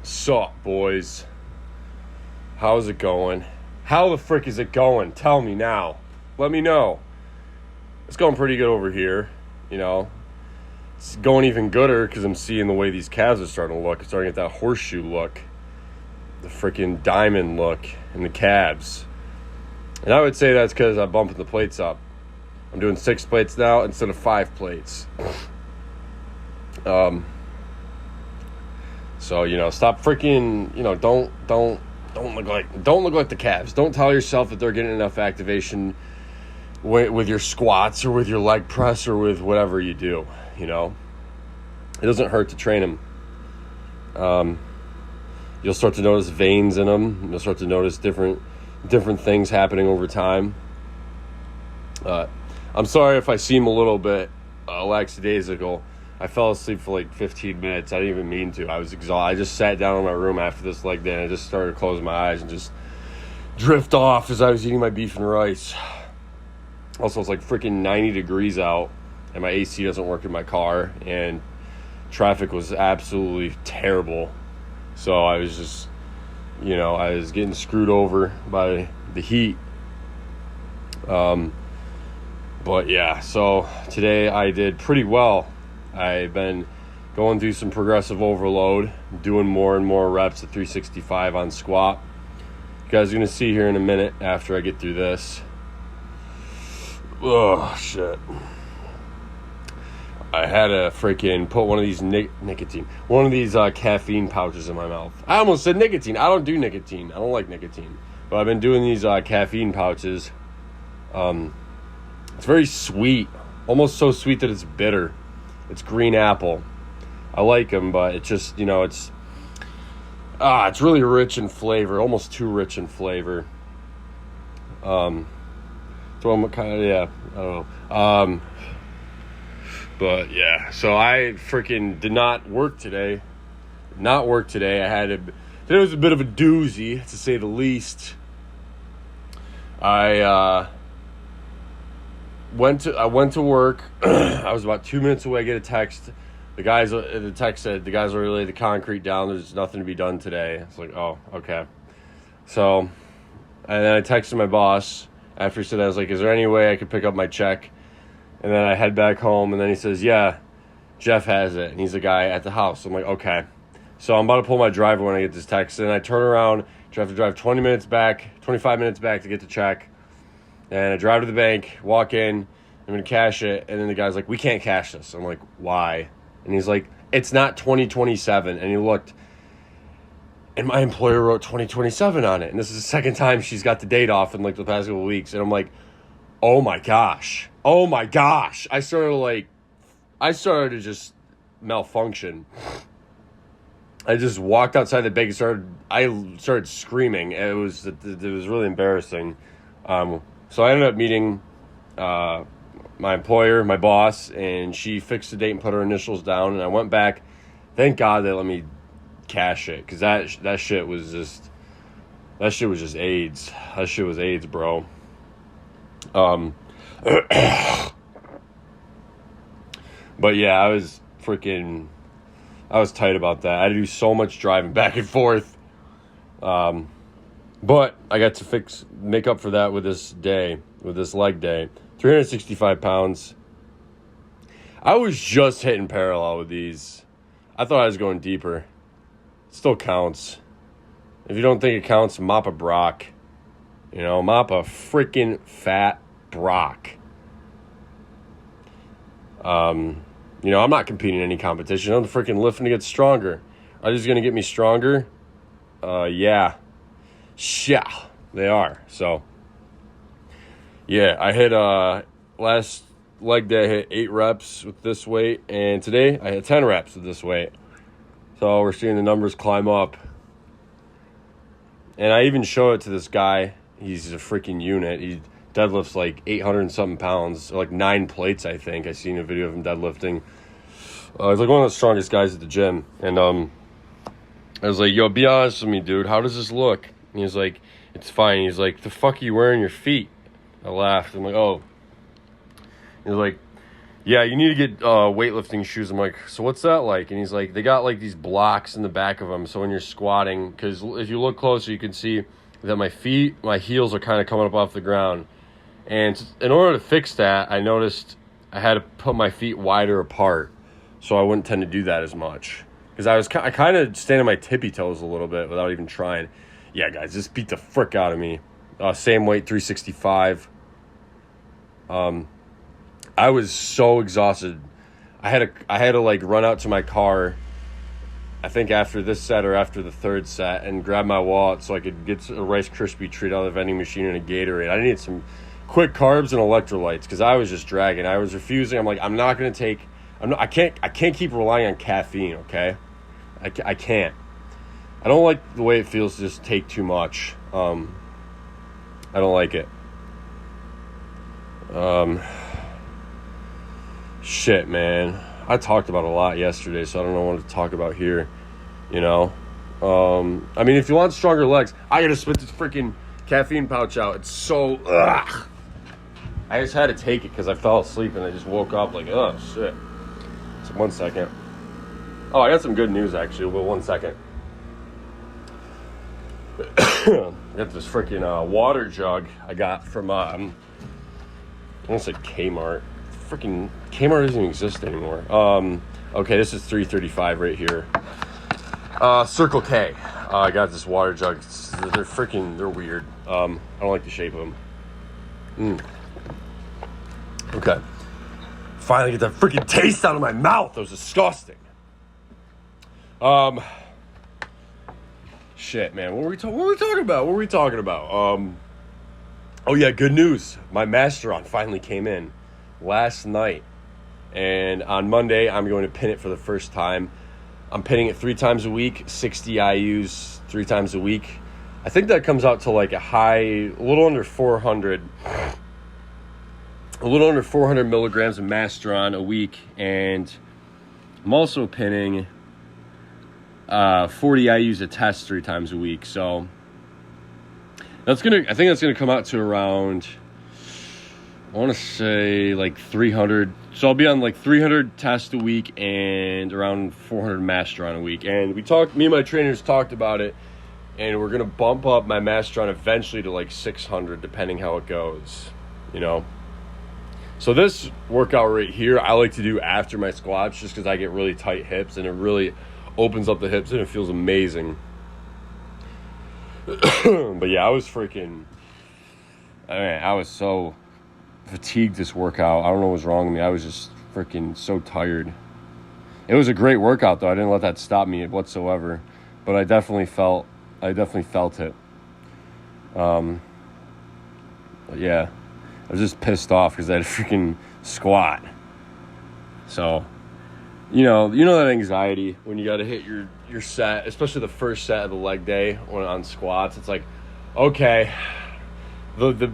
Sup, boys? How's it going? How the frick is it going? Tell me now. Let me know. It's going pretty good over here, you know. It's going even gooder because I'm seeing the way these calves are starting to look. It's starting to get that horseshoe look. The freaking diamond look in the calves. And I would say that's because I'm bumping the plates up. I'm doing 6 plates now instead of 5 plates. So, you know, stop freaking, you know, don't look like the calves. Don't tell yourself that they're getting enough activation with your squats or with your leg press or with whatever you do, you know. It doesn't hurt to train them. You'll start to notice veins in them. You'll start to notice different things happening over time. I'm sorry if I seem a little bit lackadaisical. I fell asleep for like 15 minutes. I didn't even mean to. I was exhausted. I just sat down in my room after this leg day and I just started closing my eyes and just drift off as I was eating my beef and rice. Also, it's like freaking 90 degrees out and my AC doesn't work in my car and traffic was absolutely terrible. So I was just, you know, I was getting screwed over by the heat. But yeah, so today I did pretty well. I've been going through some progressive overload, doing more and more reps at 365 on squat. You guys are going to see here in a minute after I get through this. Oh, shit. I had to freaking put one of these caffeine pouches in my mouth. I almost said nicotine. I don't do nicotine. I don't like nicotine. But I've been doing these caffeine pouches. It's very sweet. Almost so sweet that it's bitter. It's green apple. I like them, but it's just, you know, it's really rich in flavor, almost too rich in flavor. So I'm kind of, yeah, I don't know. But yeah, so I freaking did not work today. Today was a bit of a doozy, to say the least. I went to work. I was about 2 minutes away. I get a text. The text said the guys already laid the concrete down. There's nothing to be done today. It's like, oh, okay. So, and then I texted my boss after he said that. I was like, is there any way I could pick up my check? And then I head back home, and then he says, yeah, Jeff has it, and he's the guy at the house. I'm like, okay. So I'm about to pull my driver when I get this text, and I turn around. I have to drive 25 minutes back to get the check. And I drive to the bank, walk in, I'm going to cash it, and then the guy's like, we can't cash this. I'm like, why? And he's like, it's not 2027. And he looked, and my employer wrote 2027 on it. And this is the second time she's got the date off in like the past couple of weeks. And I'm like, oh my gosh. I started to just malfunction. I just walked outside the bank and I started screaming. It was really embarrassing. So I ended up meeting my employer, my boss, and she fixed the date and put her initials down. And I went back. Thank God they let me cash it, because that shit was just AIDS. That shit was AIDS, bro. But yeah, I was tight about that. I had to do so much driving back and forth. But I got to make up for that with this leg day. 365 pounds. I was just hitting parallel with these. I thought I was going deeper. It still counts. If you don't think it counts, mop a Brock. You know, mop a freaking fat Brock. You know, I'm not competing in any competition. I'm freaking lifting to get stronger. Are these going to get me stronger? Yeah. Yeah, they are. So, yeah, I hit, last leg day I hit 8 reps with this weight, and today I hit 10 reps with this weight. So we're seeing the numbers climb up. And I even showed it to this guy. He's a freaking unit. He deadlifts like 800 and something pounds, or like 9 plates, I think. I seen a video of him deadlifting. He's like one of the strongest guys at the gym. And I was like, yo, be honest with me, dude. How does this look? And he was like, it's fine. He's like, the fuck are you wearing your feet? I laughed. I'm like, oh. He was like, yeah, you need to get weightlifting shoes. I'm like, so what's that like? And he's like, they got like these blocks in the back of them. So when you're squatting, because if you look closer, you can see that my heels are kind of coming up off the ground. And in order to fix that, I noticed I had to put my feet wider apart, so I wouldn't tend to do that as much. Because I kind of stand on my tippy toes a little bit without even trying. Yeah, guys, this beat the frick out of me. Same weight, 365. I was so exhausted. I had to like run out to my car, I think after this set or after the third set, and grab my wallet so I could get a Rice Krispie treat out of the vending machine and a Gatorade. I needed some quick carbs and electrolytes because I was just dragging. I was refusing. I'm like, I can't keep relying on caffeine, okay? I can't. I don't like the way it feels to just take too much. I don't like it. Shit, man. I talked about a lot yesterday, so I don't know what to talk about here, you know? I mean, if you want stronger legs, I gotta spit this freaking caffeine pouch out. It's so, ugh. I just had to take it because I fell asleep and I just woke up like, oh, shit. So 1 second. Oh, I got some good news, actually. Well, 1 second. I got this freaking water jug I got from, I almost said Kmart. Freaking Kmart doesn't even exist anymore. Okay, this is $3.35 right here. Circle K. I got this water jug. They're weird. I don't like the shape of them. Okay. Finally get that freaking taste out of my mouth. That was disgusting. Shit, man. What were we talking about? Oh yeah, good news. My Masteron finally came in last night. And on Monday, I'm going to pin it for the first time. I'm pinning it 3 times a week, 60 IUs 3 times a week. I think that comes out to like a little under 400 milligrams of Masteron a week. And I'm also pinning 40 IUs a test 3 times a week. So I think that's gonna come out to around, I want to say like 300. So I'll be on like 300 tests a week and around 400 Masteron a week. And me and my trainers talked about it, and we're gonna bump up my Masteron eventually to like 600, depending how it goes, you know. So this workout right here, I like to do after my squats, just because I get really tight hips, and it really opens up the hips, and it feels amazing. But yeah, I was so fatigued this workout. I don't know what was wrong with me. I was just freaking so tired. It was a great workout though. I didn't let that stop me whatsoever. But I definitely felt it. But yeah. I was just pissed off because I had a freaking squat. So, you know that anxiety when you got to hit your set, especially the first set of the leg day on squats. It's like, okay, the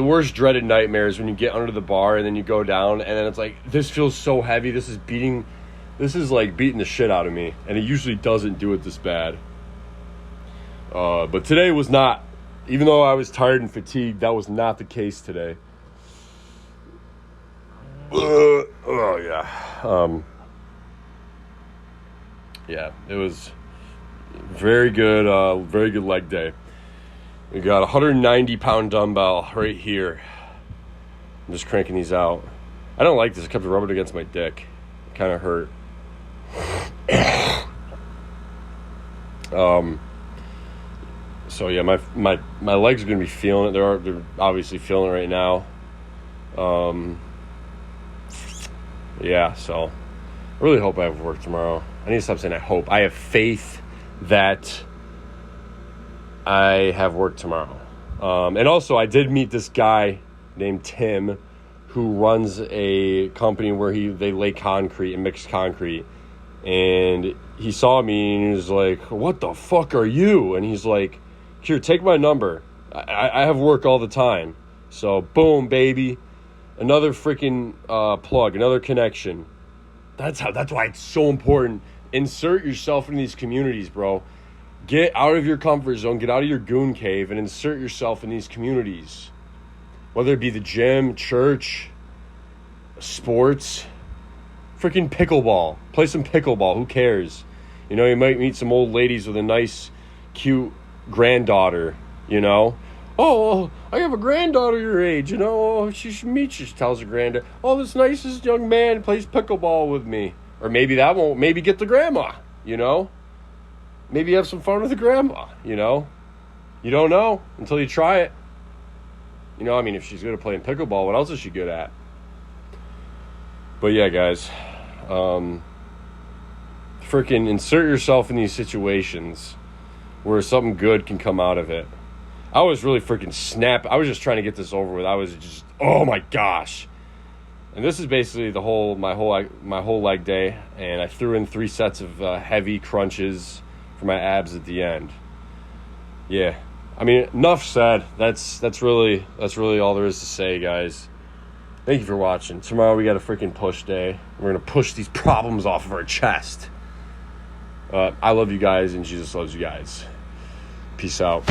worst dreaded nightmare is when you get under the bar and then you go down and then it's like, this feels so heavy. This is like beating the shit out of me, and it usually doesn't do it this bad. But today was not. Even though I was tired and fatigued, that was not the case today. Oh yeah. Yeah, it was very good leg day. We got a 190-pound dumbbell right here. I'm just cranking these out. I don't like this. I kept rubbing it against my dick. It kind of hurt. So yeah, my legs are gonna be feeling it. They're obviously feeling it right now. Yeah, so I really hope I have work tomorrow. I need to stop saying I hope. I have faith that I have work tomorrow. And also, I did meet this guy named Tim who runs a company where they lay concrete and mix concrete. And he saw me and he was like, "What the fuck are you?" And he's like, "Here, take my number. I have work all the time." So, boom, baby. Another freaking plug, another connection. That's why it's so important. Insert yourself in these communities, bro. Get out of your comfort zone, get out of your goon cave, and insert yourself in these communities. Whether it be the gym, church, sports, freaking pickleball. Play some pickleball. Who cares? You know, you might meet some old ladies with a nice, cute granddaughter, you know. Oh, I have a granddaughter your age, you know. Oh, she should meet you, she tells her granddad. Oh, this nicest young man plays pickleball with me. Or maybe that won't. Maybe get the grandma, you know. Maybe have some fun with the grandma, you know. You don't know until you try it. You know, I mean, if she's good at playing pickleball, what else is she good at? But yeah, guys. Freaking insert yourself in these situations where something good can come out of it. I was really freaking I was just trying to get this over with. I was just, oh my gosh. And this is basically my whole leg day, and I threw in 3 sets of heavy crunches for my abs at the end. Yeah. I mean, enough said. That's really all there is to say, guys. Thank you for watching. Tomorrow we got a freaking push day. We're going to push these problems off of our chest. I love you guys, and Jesus loves you guys. Peace out.